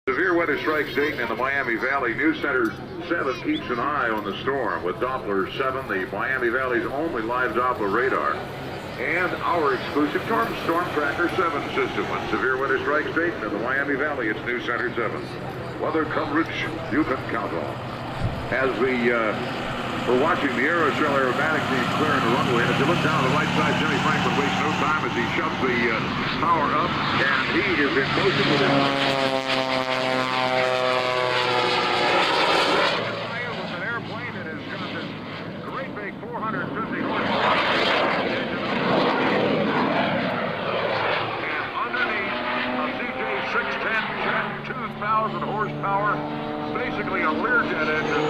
Severe weather strikes Dayton and the Miami Valley. News Center 7 keeps an eye on the storm with Doppler 7, the Miami Valley's only live Doppler radar. And our exclusive storm tracker 7 system. When severe weather strikes Dayton and the Miami Valley, it's News Center 7. Weather coverage you can count on. As we're watching the aerosol aerobatic team clearing the runway, and if you look down on the right side, Jimmy Franklin wastes no time as he shoves the power up, and he is in motion with his... with an airplane that has got this great big 450 horsepower. And underneath a CJ610 jet, 2,000 horsepower, basically a Learjet engine.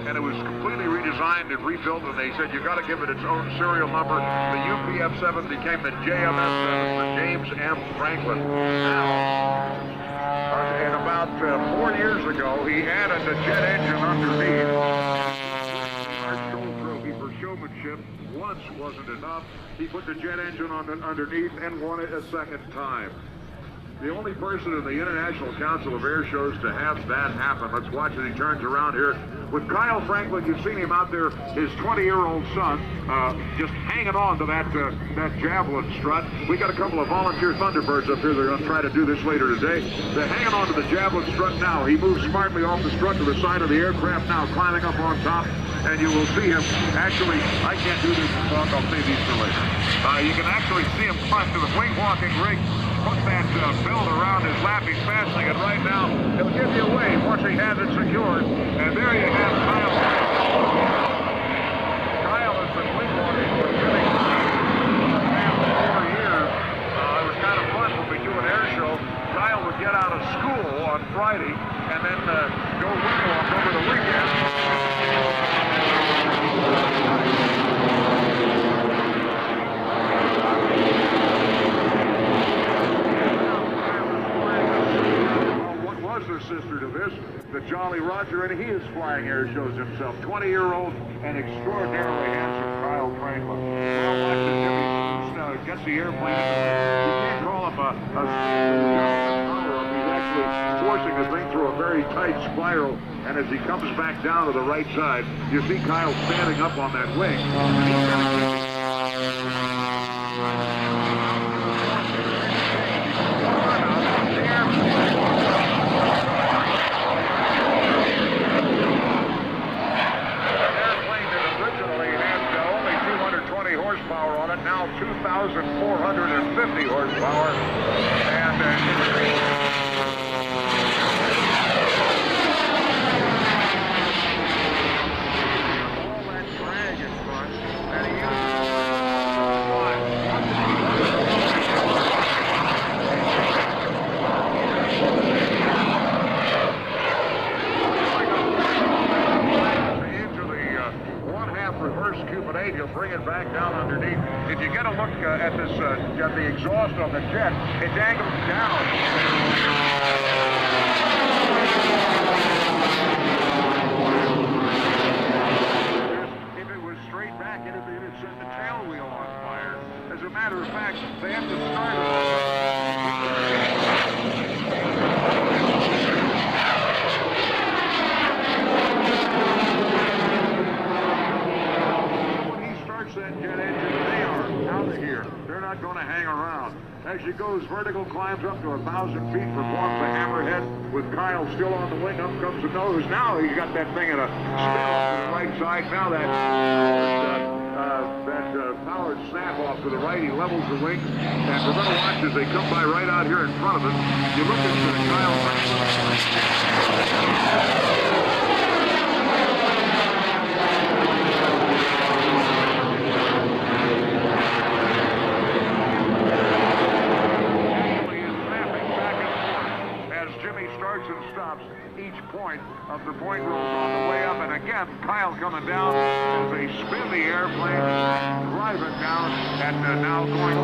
And it was completely redesigned and rebuilt, and they said you got to give it its own serial number. The UPF-7 became the JMS-7 for James M. Franklin. Now, and about 4 years ago, he added the jet engine underneath. Our gold trophy for showmanship once wasn't enough. He put the jet engine on underneath and won it a second time. The only person in the International Council of Air Shows to have that happen. Let's watch as he turns around here. With Kyle Franklin, you've seen him out there, his 20-year-old son, just hanging on to that javelin strut. We got a couple of volunteer Thunderbirds up here. They're going to try to do this later today. They're hanging on to the javelin strut now. He moves smartly off the strut to the side of the aircraft now, climbing up on top. And you will see him, actually, I can't do this in talk, I'll save these for later. You can actually see him climb to the wing-walking rig, put that belt around his lap. He's fastening it right now. He'll give you a wave once he has it secured. And there you have Kyle. Kyle has been wing-walking for Jimmy for 4 years. It was kind of fun when we do an air show. Kyle would get out of school on Friday and then go wing-walk over the weekend. Was the sister to this, the Jolly Roger, and he is flying air shows himself. 20-year-old and extraordinarily handsome Kyle Franklin. Well, watch as Jimmy gets the airplane. You can't call him a he's actually forcing the thing through a very tight spiral, and as he comes back down to the right side, you see Kyle standing up on that wing. horsepower on it, now 2,450 horsepower, and all that drag in front, and he reverse Cupid 8, he'll bring it back down underneath. If you get a look at this, at the exhaust on the jet, it dangles down. If it was straight back, it'd send the tail wheel on fire. As a matter of fact, they have to start it. That jet engine, they are out of here. They're not going to hang around. As she goes vertical, climbs up to 1,000 feet, performs the hammerhead with Kyle still on the wing. Up comes the nose. Now he's got that thing at a spin off to the right side. Now that powered snap off to the right. He levels the wing, and we're going to watch as they come by right out here in front of us. You look at Kyle. starts and stops each point of the point rolls on the way up. And again, Kyle coming down as they spin the airplane, drive it down, and now going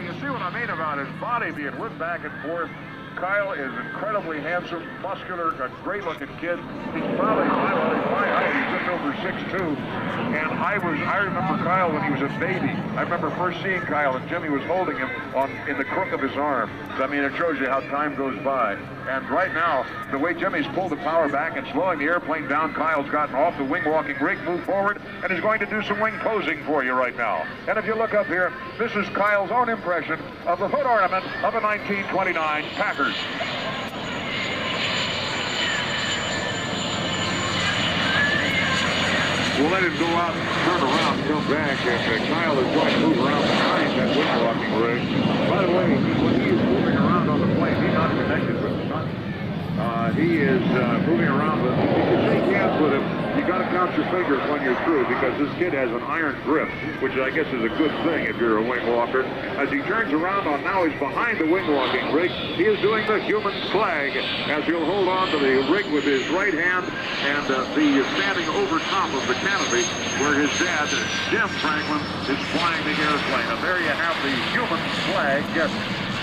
You see what I mean about his body being whipped back and forth. Kyle is incredibly handsome, muscular, a great-looking kid. He's probably my height. He's just over 6'2". And I remember Kyle when he was a baby. I remember first seeing Kyle, and Jimmy was holding him in the crook of his arm. So, I mean, it shows you how time goes by. And right now, the way Jimmy's pulled the power back and slowing the airplane down, Kyle's gotten off the wing-walking rig, moved forward, and is going to do some wing posing for you right now. And if you look up here, this is Kyle's own impression of the hood ornament of a 1929 Packard. We'll let him go out, turn around, come back, and Kyle is going to move around behind that wing-walking rig. By the way, when he is moving around on the plane, he's not connected with the sun. He is moving around with, if you shake hands with him, you got to count your fingers when you're through, because this kid has an iron grip, which I guess is a good thing if you're a wing walker. As he turns around now he's behind the wing walking rig. He is doing the human flag as he'll hold on to the rig with his right hand and be standing over top of the canopy where his dad, Jim Franklin, is flying the airplane. And there you have the human flag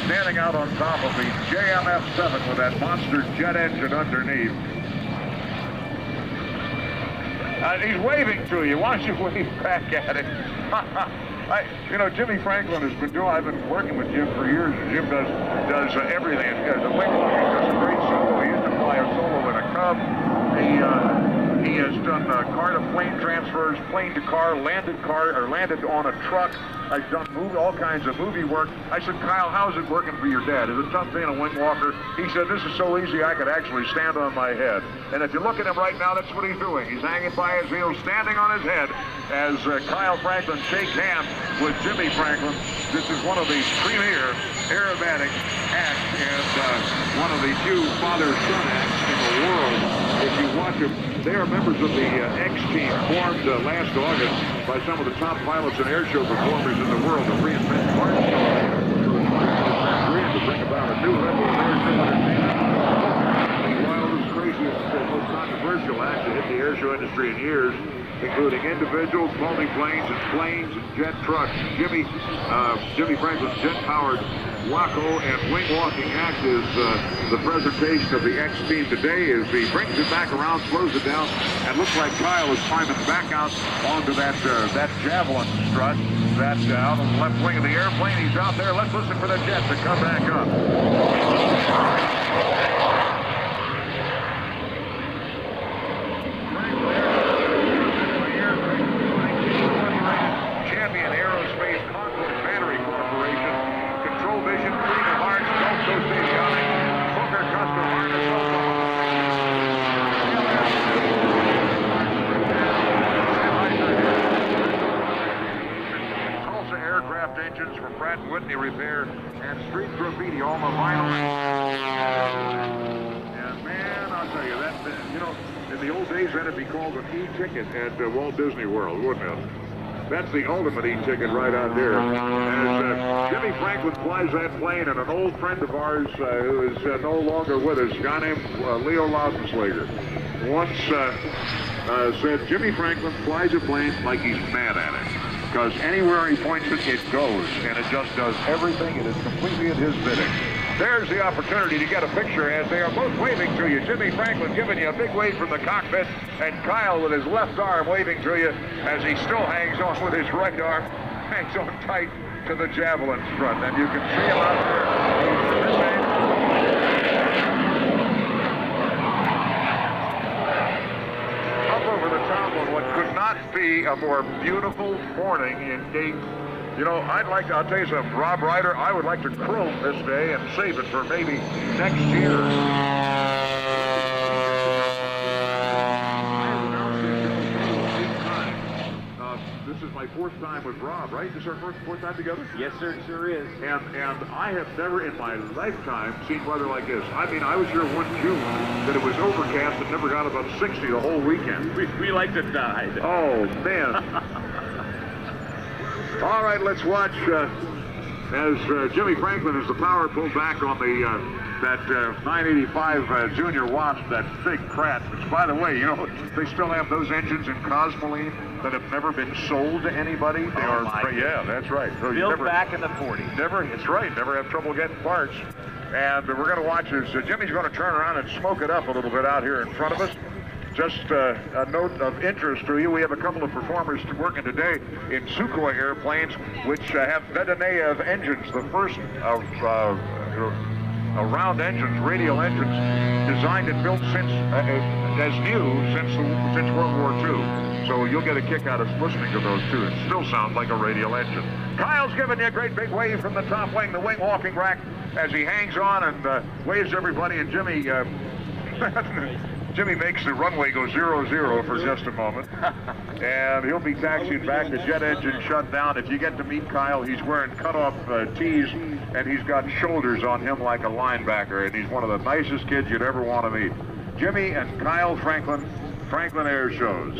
standing out on top of the JMF-7 with that monster jet engine underneath. He's waving to you. Why don't you wave back at him? Jimmy Franklin has been I've been working with Jim for years. Jim does everything. The wing walking does a great solo. He used to fly a solo in a Cub. He has done car-to-plane transfers, plane-to-car, landed on a truck. I've done all kinds of movie work. I said, Kyle, how's it working for your dad? Is it tough being a wing walker? He said, this is so easy I could actually stand on my head. And if you look at him right now, that's what he's doing. He's hanging by his heels, standing on his head as Kyle Franklin shakes hands with Jimmy Franklin. This is one of the premier aerobatic acts and one of the few father-son acts in the world. If you watch them, they are members of the X-Team formed last August by some of the top pilots and airshow performers in the world to reinvent parts to bring about a new level of airshow entertainment. While this craziest, most controversial act to hit the airshow industry in years, including individuals, multi-planes, and planes, and jet trucks. Jimmy Franklin's Jet-Powered Waco and wing-walking act is the presentation of the X-Team today as he brings it back around, slows it down, and looks like Kyle is climbing back out onto that javelin strut. That's out on the left wing of the airplane. He's out there. Let's listen for the jet to come back up. Champion Aerospace Concord Battery Corporation. Control Vision, Fleet of Arts, Gulfco Stadionic, Booker Custom Harness, Tulsa Aircraft Engines for Pratt & Whitney Repair, and Street Graffiti, all the vinyl. And man, I'll tell you, that, in the old days, that'd be called an e-ticket at Walt Disney World, wouldn't it? That's the ultimate e-ticket right out there. As Jimmy Franklin flies that plane, and an old friend of ours who is no longer with us, a guy named Leo Lautenslager, once said Jimmy Franklin flies a plane like he's mad at it. Because anywhere he points it, it goes, and it just does everything. It is completely at his bidding. There's the opportunity to get a picture as they are both waving to you. Jimmy Franklin giving you a big wave from the cockpit, and Kyle with his left arm waving to you as he still hangs on with his right arm, hangs on tight to the javelin strut. And you can see him out there. Up over the top on what could not be a more beautiful morning in Dayton. I'll tell you something, Rob Ryder, I would like to chrome this day and save it for maybe next year. This is my fourth time with Rob, right? This is our fourth time together? Yes, sir, it sure is. And I have never in my lifetime seen weather like this. I mean, I was here one June that it was overcast and never got above 60 the whole weekend. We like to die. Oh, man. All right, let's watch as Jimmy Franklin has the power pulled back on the that 985 Junior Wasp, that big Pratt, which, by the way, you know, they still have those engines in Cosmoline that have never been sold to anybody. They yeah, that's right. So built back in the 40s. It's right. Never have trouble getting parts. And we're going to watch as Jimmy's going to turn around and smoke it up a little bit out here in front of us. Just a note of interest to you, we have a couple of performers working today in Sukhoi airplanes, which have Vedeneyev engines, the first of round engines, radial engines, designed and built since as new since World War II. So you'll get a kick out of listening to those too. It still sounds like a radial engine. Kyle's giving you a great big wave from the top wing, the wing walking rack, as he hangs on and waves everybody. And Jimmy, Jimmy makes the runway go 0-0 for just a moment. And he'll be taxiing back. The jet engine shut down. If you get to meet Kyle, he's wearing cut-off tees, and he's got shoulders on him like a linebacker, and he's one of the nicest kids you'd ever want to meet. Jimmy and Kyle Franklin, Franklin Air Shows.